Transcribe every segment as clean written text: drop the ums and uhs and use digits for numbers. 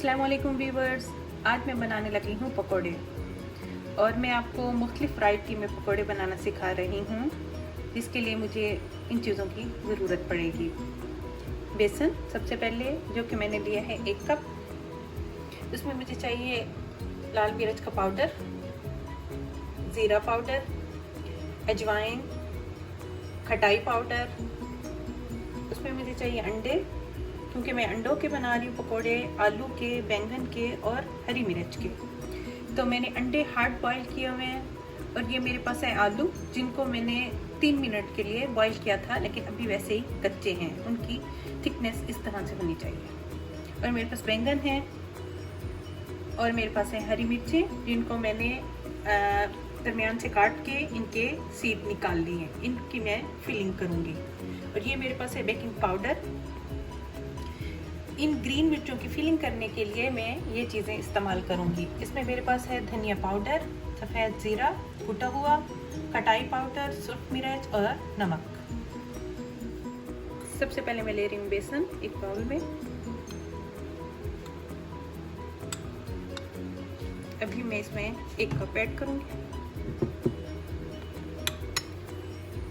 अस्सलाम वालेकुम व्यूवर्स। आज मैं बनाने लगी हूँ पकोड़े और मैं आपको मुख्तलिफ वैरायटी में पकोड़े बनाना सिखा रही हूँ, जिसके लिए मुझे इन चीज़ों की ज़रूरत पड़ेगी। बेसन सबसे पहले, जो कि मैंने लिया है 1 कप। उसमें मुझे चाहिए लाल मिर्च का पाउडर, ज़ीरा पाउडर, अजवाइन, खटाई पाउडर। उसमें मुझे चाहिए अंडे, क्योंकि मैं अंडों के बना रही हूँ पकोड़े, आलू के, बैंगन के और हरी मिर्च के। तो मैंने अंडे हार्ड बॉईल किए हुए हैं और ये मेरे पास है आलू, जिनको मैंने 3 मिनट के लिए बॉईल किया था, लेकिन अभी वैसे ही कच्चे हैं। उनकी थिकनेस इस तरह से होनी चाहिए। और मेरे पास बैंगन है और मेरे पास है हरी मिर्चें, जिनको मैंने दरमियान से काट के इनके सीड निकाल लिए हैं। इनकी मैं फिलिंग करूँगी। और ये मेरे पास है बेकिंग पाउडर। इन ग्रीन मिर्चों की फिलिंग करने के लिए मैं ये चीज़ें इस्तेमाल करूँगी। इसमें मेरे पास है धनिया पाउडर, सफ़ेद ज़ीरा कुटा हुआ, खटाई पाउडर, सुर्ख मिर्च और नमक। सबसे पहले मैं ले रही हूँ बेसन एक बाउल में। अभी मैं इसमें 1 कप ऐड करूँगी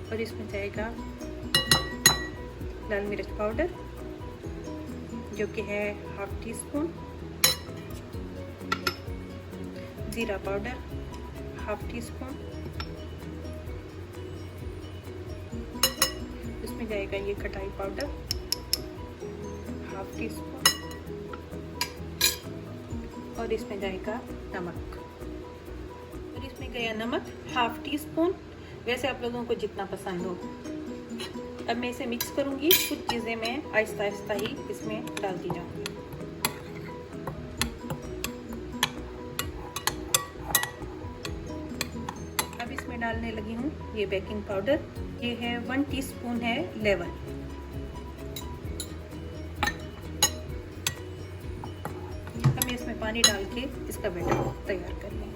और इसमें जाएगा लाल मिर्च पाउडर, जो कि है 1/2 टीस्पून, ज़ीरा पाउडर 1/2 टीस्पून, इसमें जाएगा ये खटाई पाउडर 1/2 टीस्पून और इसमें जाएगा नमक। और इसमें गया नमक 1/2 टीस्पून, वैसे आप लोगों को जितना पसंद हो। अब मैं इसे मिक्स करूंगी। कुछ चीज़ें मैं आहिस्ता आहिस्ता ही इसमें डालती जाऊंगी। अब इसमें डालने लगी हूँ ये बेकिंग पाउडर। ये है 1 टीस्पून है लेवल। अब मैं इसमें पानी डाल के इसका बैटर तैयार कर लूँगी।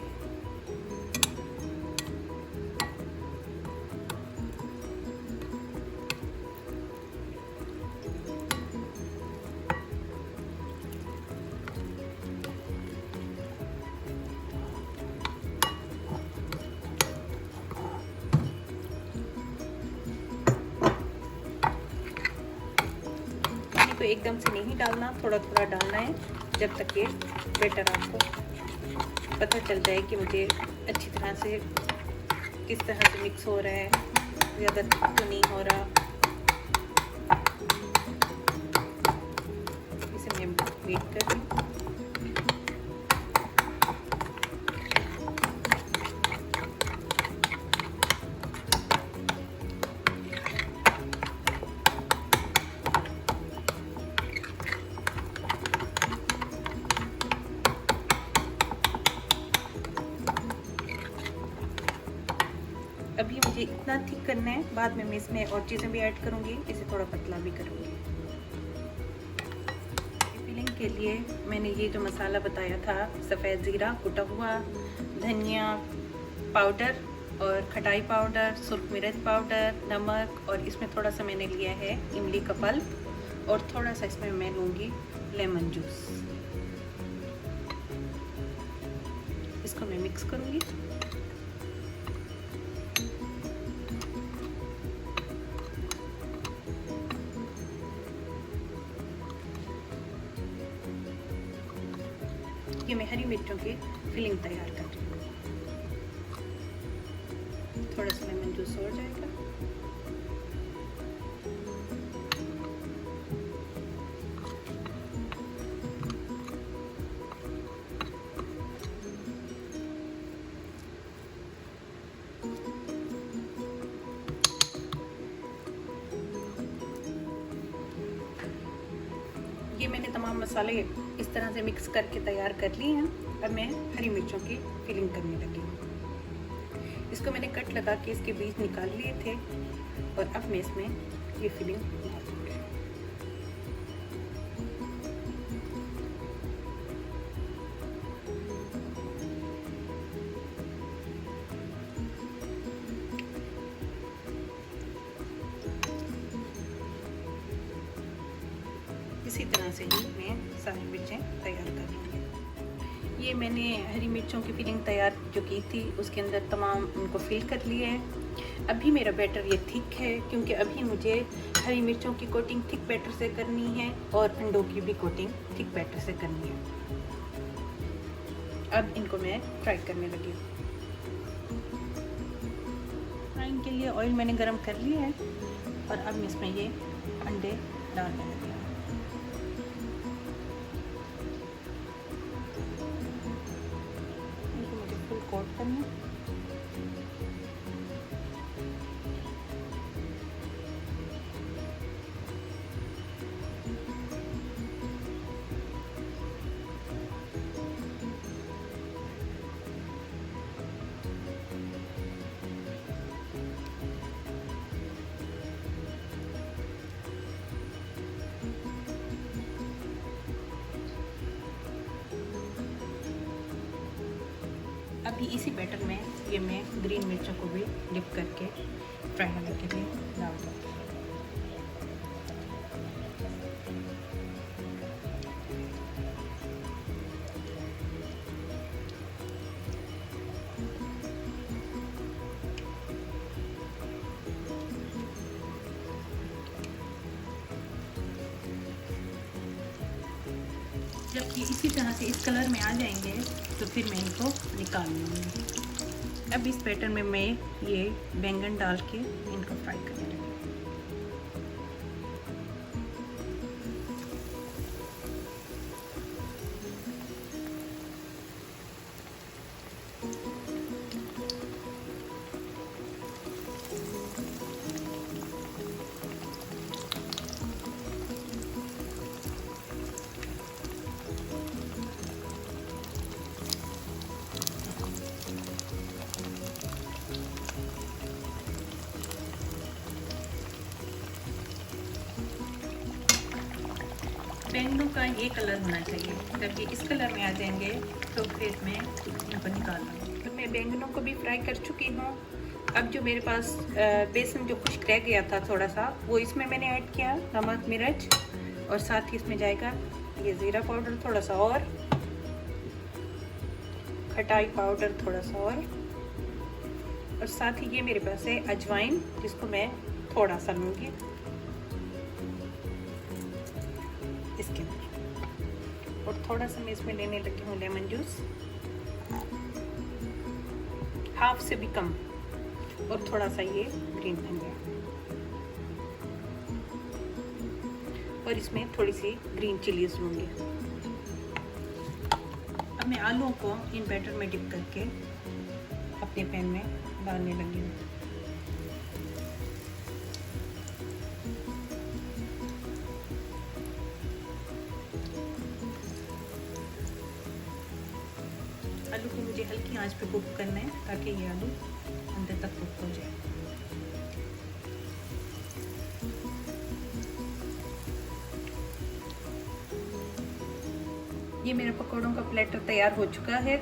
तो एकदम से नहीं डालना, थोड़ा थोड़ा डालना है, जब तक ये बैटर आपको पता चल जाए कि मुझे अच्छी तरह से किस तरह से मिक्स हो रहा है, ज़्यादा तो नहीं हो रहा। इसे मैं वेट कर रही हूँ। अभी मुझे इतना थिक करना है, बाद में मैं इसमें और चीज़ें भी ऐड करूँगी, इसे थोड़ा पतला भी करूँगी। फिलिंग के लिए मैंने ये जो मसाला बताया था, सफ़ेद ज़ीरा कुटा हुआ, धनिया पाउडर और खटाई पाउडर, सुर्ख मिर्च पाउडर, नमक, और इसमें थोड़ा सा मैंने लिया है इमली का पल्प और थोड़ा सा इसमें मैं लूँगी लेमन जूस। इसको मैं मिक्स करूँगी। ये मैं हरी मिर्चों की फिलिंग तैयार कर रही हूँ। थोड़ा सा लेमन जूस हो जाएगा। ये मैंने तमाम मसाले इस तरह से मिक्स करके तैयार कर लिए हैं। अब मैं हरी मिर्चों की फिलिंग करने लगी हूँ। इसको मैंने कट लगा के इसके बीज निकाल लिए थे और अब मैं इसमें ये फिलिंग डाल दूँगी। इसी तरह से ही मैं सारी मिर्चें तैयार कर लूँगी। ये मैंने हरी मिर्चों की फिलिंग तैयार जो की थी उसके अंदर तमाम उनको फिल कर लिए हैं। अभी मेरा बैटर ये थिक है क्योंकि अभी मुझे हरी मिर्चों की कोटिंग थिक बैटर से करनी है और अंडों की भी कोटिंग थिक बैटर से करनी है। अब इनको मैं फ्राई करने लगी हूँ। फ्राइंग के लिए ऑयल मैंने गरम कर लिया है और अब मैं इसमें ये अंडे डालने लगी हूँ। इनको मुझे फुल कोट करना है। अभी इसी बैटर में ये मैं ग्रीन मिर्चों को भी डिप करके फ्राई होने के लिए डाल दूँगी। जब ये इसी तरह से इस कलर में आ जाएंगे तो फिर मैं इनको निकाल लूँगी। अब इस बैटर में मैं ये बैंगन डाल के इनको फ्राई करने लगी। बैंगनों का ये कलर होना चाहिए। जब ये इस कलर में आ जाएंगे तो फिर मैं इनको निकाल लूँगी। तो मैं बैंगनों को भी फ्राई कर चुकी हूँ। अब जो मेरे पास बेसन जो खुश्क रह गया था थोड़ा सा, वो इसमें मैंने ऐड किया, नमक मिर्च, और साथ ही इसमें जाएगा ये ज़ीरा पाउडर थोड़ा सा, और खटाई पाउडर थोड़ा सा, और साथ ही ये मेरे पास है अजवाइन, जिसको मैं थोड़ा सा लूँगी इसके अंदर, और थोड़ा सा मैं इसमें लेने लगी हूँ लेमन जूस, हाफ से भी कम, और थोड़ा सा ये ग्रीन धनिया, और इसमें थोड़ी सी ग्रीन चिलीज लूँगी। अब मैं आलूओं को इन बैटर में डिप करके अपने पैन में डालने लगी हूँ। आलू को मुझे हल्की आंच पे कुक करना है ताकि ये आलू अंदर तक कुक हो जाए। ये मेरे पकौड़ों का प्लेटर तैयार हो चुका है।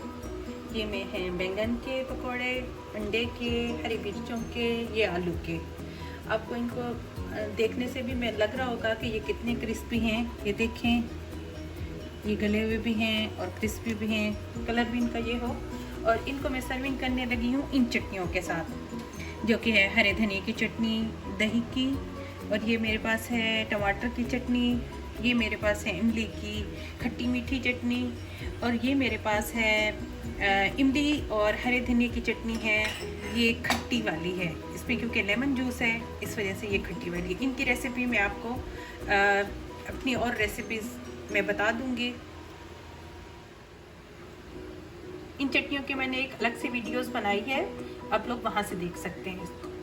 ये में है बैंगन के पकौड़े, अंडे के, हरी मिर्चों के, ये आलू के। आपको इनको देखने से भी मैं लग रहा होगा कि ये कितने क्रिस्पी हैं। ये देखें, ये गले हुए भी हैं और क्रिस्पी भी हैं, कलर भी इनका ये हो। और इनको मैं सर्विंग करने लगी हूँ इन चटनियों के साथ, जो कि है हरे धनिए की चटनी, दही की, और ये मेरे पास है टमाटर की चटनी, ये मेरे पास है इमली की खट्टी मीठी चटनी, और ये मेरे पास है इमली और हरे धनिए की चटनी है, ये खट्टी वाली है। इसमें क्योंकि लेमन जूस है इस वजह से ये खट्टी वाली है। इनकी रेसिपी मैं आपको अपनी और रेसिपीज़ मैं बता दूंगी। इन चटनियों के मैंने एक अलग से वीडियोस बनाई है, आप लोग वहाँ से देख सकते हैं इसको।